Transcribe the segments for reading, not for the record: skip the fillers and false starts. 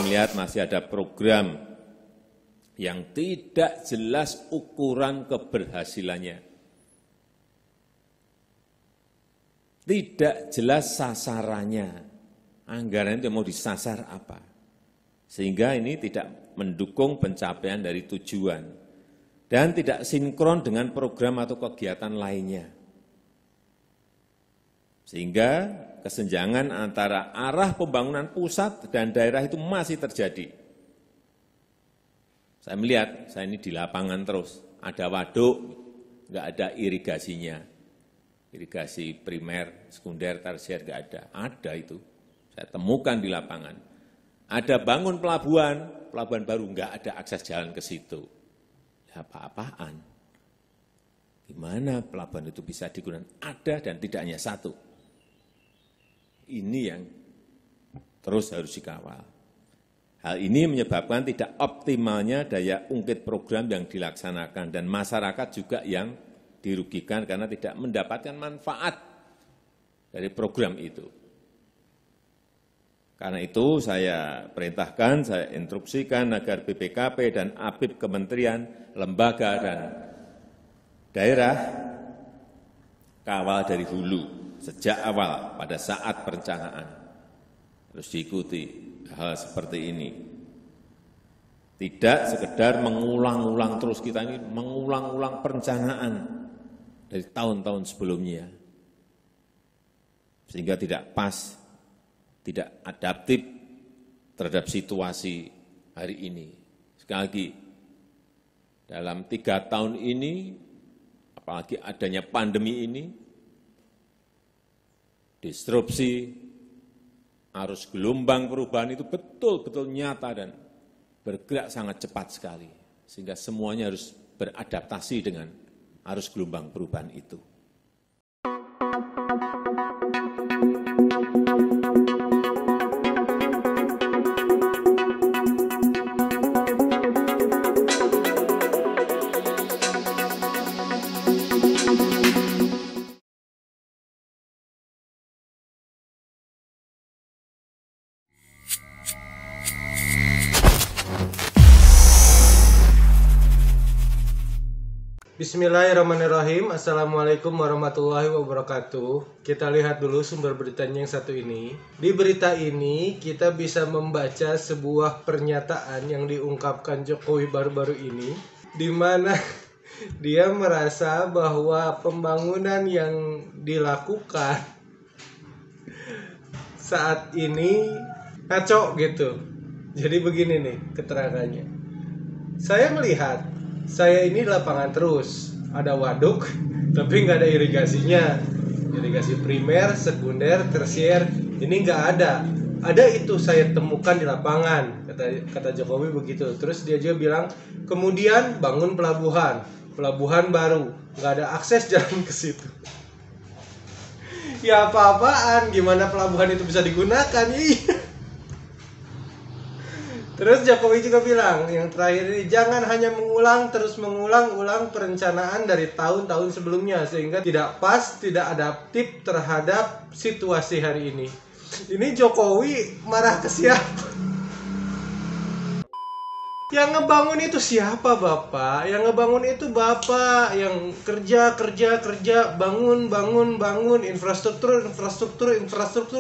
Melihat masih ada program yang tidak jelas ukuran keberhasilannya, tidak jelas sasarannya, anggaran itu mau disasar apa, sehingga ini tidak mendukung pencapaian dari tujuan dan tidak sinkron dengan program atau kegiatan lainnya, sehingga kesenjangan antara arah pembangunan pusat dan daerah itu masih terjadi. Saya melihat, saya ini di lapangan terus, ada waduk, nggak ada irigasinya. Irigasi primer, sekunder, tersier nggak ada. Ada itu, saya temukan di lapangan. Ada bangun pelabuhan baru, nggak ada akses jalan ke situ. Ya apa-apaan. Gimana pelabuhan itu bisa digunakan? Ada dan tidak hanya satu. Ini yang terus harus dikawal. Hal ini menyebabkan tidak optimalnya daya ungkit program yang dilaksanakan dan masyarakat juga yang dirugikan karena tidak mendapatkan manfaat dari program itu. Karena itu saya perintahkan, saya instruksikan agar BPKP dan APIP kementerian, lembaga dan daerah kawal dari hulu. Sejak awal pada saat perencanaan harus diikuti hal seperti ini. Tidak sekedar mengulang-ulang terus, kita ini mengulang-ulang perencanaan dari tahun-tahun sebelumnya. Sehingga tidak pas, tidak adaptif terhadap situasi hari ini. Sekali lagi, dalam 3 tahun ini, apalagi adanya pandemi ini, disrupsi, arus gelombang perubahan itu betul-betul nyata dan bergerak sangat cepat sekali. Sehingga semuanya harus beradaptasi dengan arus gelombang perubahan itu. Bismillahirrahmanirrahim. Assalamualaikum warahmatullahi wabarakatuh. Kita lihat dulu sumber beritanya yang satu ini. Di berita ini kita bisa membaca sebuah pernyataan yang diungkapkan Jokowi baru-baru ini, di mana dia merasa bahwa pembangunan yang dilakukan saat ini kacau gitu. Jadi begini nih keterangannya. Saya melihat, saya ini di lapangan terus, ada waduk, tapi nggak ada irigasinya. Irigasi primer, sekunder, tersier, ini nggak ada. Ada itu saya temukan di lapangan, kata Jokowi begitu. Terus dia juga bilang, kemudian bangun pelabuhan baru, nggak ada akses jalan ke situ. Ya apa-apaan, gimana pelabuhan itu bisa digunakan? Iya. Terus Jokowi juga bilang, yang terakhir ini, jangan hanya terus mengulang perencanaan dari tahun-tahun sebelumnya, sehingga tidak pas, tidak adaptif terhadap situasi hari ini. Ini Jokowi marah ke siapa? Yang ngebangun itu siapa, Bapak? Yang ngebangun itu Bapak, yang kerja, bangun, infrastruktur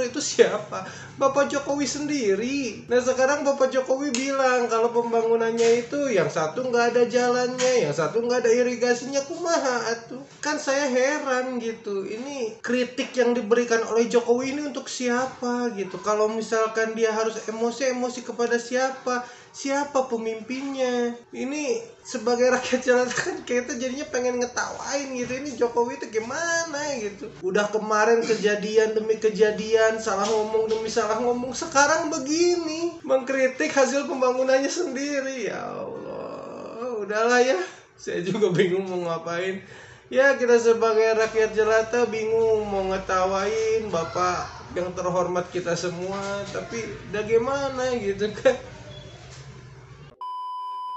itu siapa? Bapak Jokowi sendiri. Nah sekarang Bapak Jokowi bilang kalau pembangunannya itu yang satu nggak ada jalannya, yang satu nggak ada irigasinya, kumaha atuh? Kan saya heran gitu. Ini kritik yang diberikan oleh Jokowi ini untuk siapa gitu? Kalau misalkan dia harus emosi kepada siapa? Siapa pemimpinnya? Ini sebagai rakyat jelata kan kita jadinya pengen ngetawain gitu, ini Jokowi itu gimana gitu. Udah kemarin kejadian demi kejadian, salah ngomong demi salah ngomong, sekarang begini mengkritik hasil pembangunannya sendiri. Ya Allah, udahlah ya, saya juga bingung mau ngapain. Ya kita sebagai rakyat jelata bingung mau ngetawain Bapak yang terhormat kita semua, tapi udah gimana gitu kan.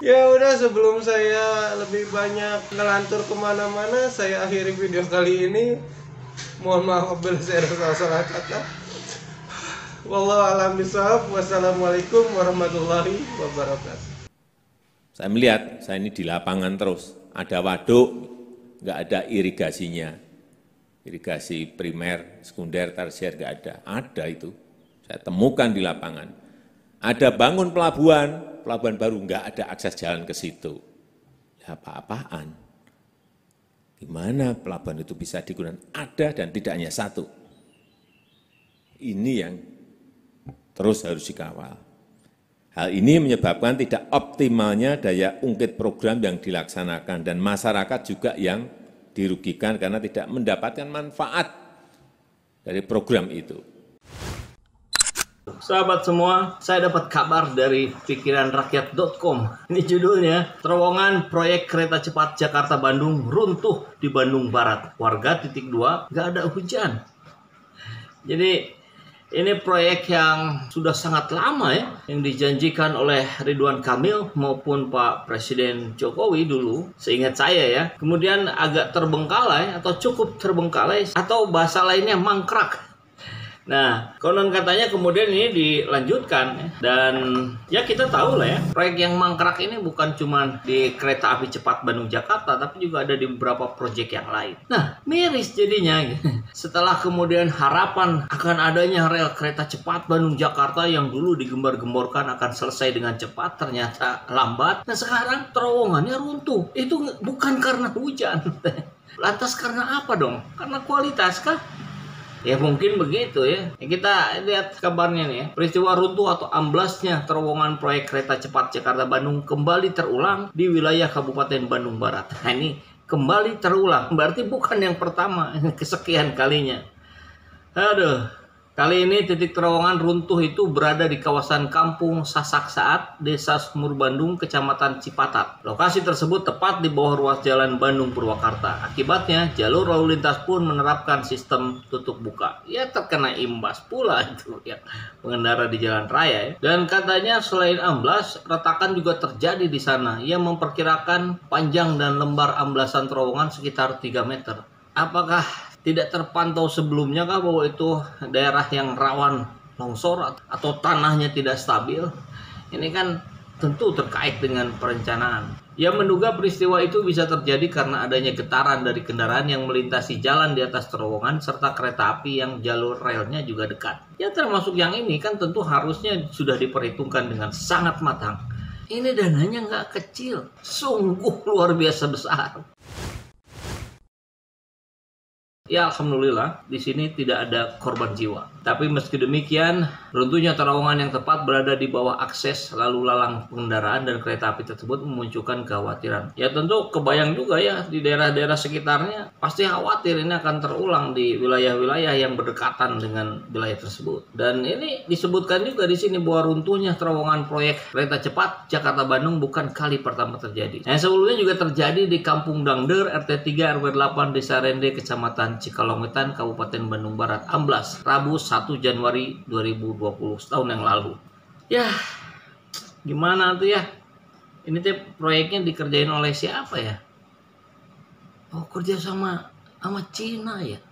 Ya udah, sebelum saya lebih banyak ngelantur kemana-mana, saya akhiri video kali ini. Mohon maaf apabila saya ada salah kata. Wallahu a'lam bishawab. Wassalamualaikum warahmatullahi wabarakatuh. Saya melihat, saya ini di lapangan terus. Ada waduk, nggak ada irigasinya. Irigasi primer, sekunder, tersier nggak ada. Ada itu. Saya temukan di lapangan. Ada bangun pelabuhan baru, nggak ada akses jalan ke situ. Ya apa-apaan. Gimana pelabuhan itu bisa digunakan? Ada dan tidak hanya satu. Ini yang terus harus dikawal. Hal ini menyebabkan tidak optimalnya daya ungkit program yang dilaksanakan dan masyarakat juga yang dirugikan karena tidak mendapatkan manfaat dari program itu. Sahabat semua, saya dapat kabar dari pikiranrakyat.com. Ini judulnya, terowongan proyek kereta cepat Jakarta-Bandung runtuh di Bandung Barat. Warga titik 2, nggak ada hujan. Jadi, ini proyek yang sudah sangat lama ya, yang dijanjikan oleh Ridwan Kamil maupun Pak Presiden Jokowi dulu, seingat saya ya. Kemudian agak terbengkalai atau cukup terbengkalai atau bahasa lainnya mangkrak. Nah, konon katanya kemudian ini dilanjutkan dan ya kita tahu lah ya, proyek yang mangkrak ini bukan cuma di kereta api cepat Bandung-Jakarta, tapi juga ada di beberapa proyek yang lain. Nah, miris jadinya. Setelah kemudian harapan akan adanya rel kereta cepat Bandung-Jakarta yang dulu digembar-gemborkan akan selesai dengan cepat, ternyata lambat. Nah, sekarang terowongannya runtuh. Itu bukan karena hujan. Lantas karena apa dong? Karena kualitas kah? Ya mungkin begitu ya. Kita lihat kabarnya nih ya. Peristiwa runtuh atau amblasnya terowongan proyek kereta cepat Jakarta-Bandung kembali terulang di wilayah Kabupaten Bandung Barat. Nah ini kembali terulang. Berarti bukan yang pertama, kesekian kalinya. Aduh. Kali ini titik terowongan runtuh itu berada di kawasan Kampung Sasak Saat, Desa Sumur Bandung, Kecamatan Cipatat. Lokasi tersebut tepat di bawah ruas jalan Bandung Purwakarta. Akibatnya, jalur lalu lintas pun menerapkan sistem tutup buka. Ya terkena imbas pula itu ya, pengendara di jalan raya. Ya. Dan katanya selain amblas, retakan juga terjadi di sana. Ia memperkirakan panjang dan lembar amblasan terowongan sekitar 3 meter. Apakah tidak terpantau sebelumnya kah bahwa itu daerah yang rawan longsor atau tanahnya tidak stabil? Ini kan tentu terkait dengan perencanaan. Ia menduga peristiwa itu bisa terjadi karena adanya getaran dari kendaraan yang melintasi jalan di atas terowongan serta kereta api yang jalur relnya juga dekat. Ya termasuk yang ini kan tentu harusnya sudah diperhitungkan dengan sangat matang. Ini dananya nggak kecil, sungguh luar biasa besar. Ya alhamdulillah di sini tidak ada korban jiwa. Tapi meski demikian, runtuhnya terowongan yang tepat berada di bawah akses lalu lalang pengendaraan dan kereta api tersebut memunculkan kekhawatiran. Ya tentu kebayang juga ya di daerah-daerah sekitarnya pasti khawatir ini akan terulang di wilayah-wilayah yang berdekatan dengan wilayah tersebut. Dan ini disebutkan juga di sini bahwa runtuhnya terowongan proyek kereta cepat Jakarta-Bandung bukan kali pertama terjadi. Yang sebelumnya juga terjadi di Kampung Dangder, RT 3 RW 8 Desa Rende, Kecamatan Cikalongwetan, Kabupaten Bandung Barat, amblas Rabu 1 Januari 2020, setahun yang lalu. Ya, gimana tuh ya? Ini tuh proyeknya dikerjain oleh siapa ya? Oh, kerja sama Cina ya?